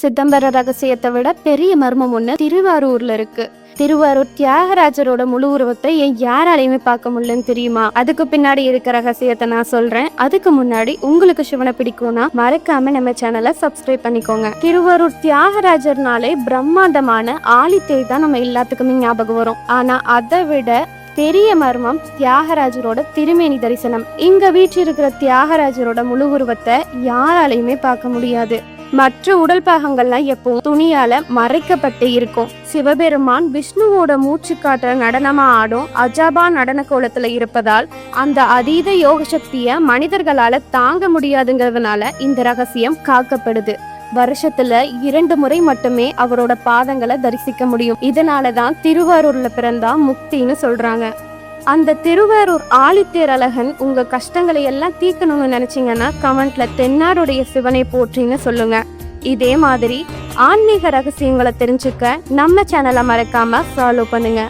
சிதம்பர ரகசியத்தை விட பெரிய மர்மம் ஒண்ணு திருவாரூர்ல இருக்கு. திருவாரூர் தியாகராஜரோட முழு உருவத்தை ஏன் யாராலையுமே பார்க்க முடியலன்னு தெரியுமா? அதுக்கு பின்னாடி இருக்க ரகசியத்தை நான் சொல்றேன். அதுக்கு முன்னாடி உங்களுக்கு சிவனை பிடிக்கும்னா மறக்காம நம்ம சேனலை சப்ஸ்கிரைப் பண்ணிக்கோங்க. திருவாரூர் தியாகராஜர்னாலே பிரம்மாண்டமான ஆழித்தேர் தான் நம்ம எல்லாத்துக்குமே ஞாபகம் வரும். ஆனா அதை விட பெரிய மர்மம் தியாகராஜரோட திருமேனி தரிசனம். இங்க வீற்றிருக்கிற தியாகராஜரோட முழு உருவத்தை யாராலையுமே பார்க்க முடியாது. மற்ற உடல் பாகங்கள்லாம் எப்பவும் துணியால மறைக்கப்பட்டு இருக்கும். சிவபெருமான் விஷ்ணுவோட மூச்சு காட்டுற நடனமா ஆடும் அஜாபா நடன கோலத்துல இருப்பதால் அந்த அதீத யோக சக்திய மனிதர்களால தாங்க முடியாதுங்கிறதுனால இந்த ரகசியம் காக்கப்படுது. வருஷத்துல 2 முறை மட்டுமே அவரோட பாதங்களை தரிசிக்க முடியும். இதனாலதான் திருவாரூர்ல பிறந்தா முக்தின்னு சொல்றாங்க. அந்த திருவாரூர் ஆழித்தேர் அழகன் உங்க கஷ்டங்களை எல்லாம் தீர்க்கணும்னு நினைச்சீங்கன்னா கமெண்ட்ல தென்னாடுடைய சிவனை போற்றின்னு சொல்லுங்க. இதே மாதிரி ஆன்மீக ரகசியங்களை தெரிஞ்சுக்க நம்ம சேனலை மறக்காம ஃபாலோ பண்ணுங்க.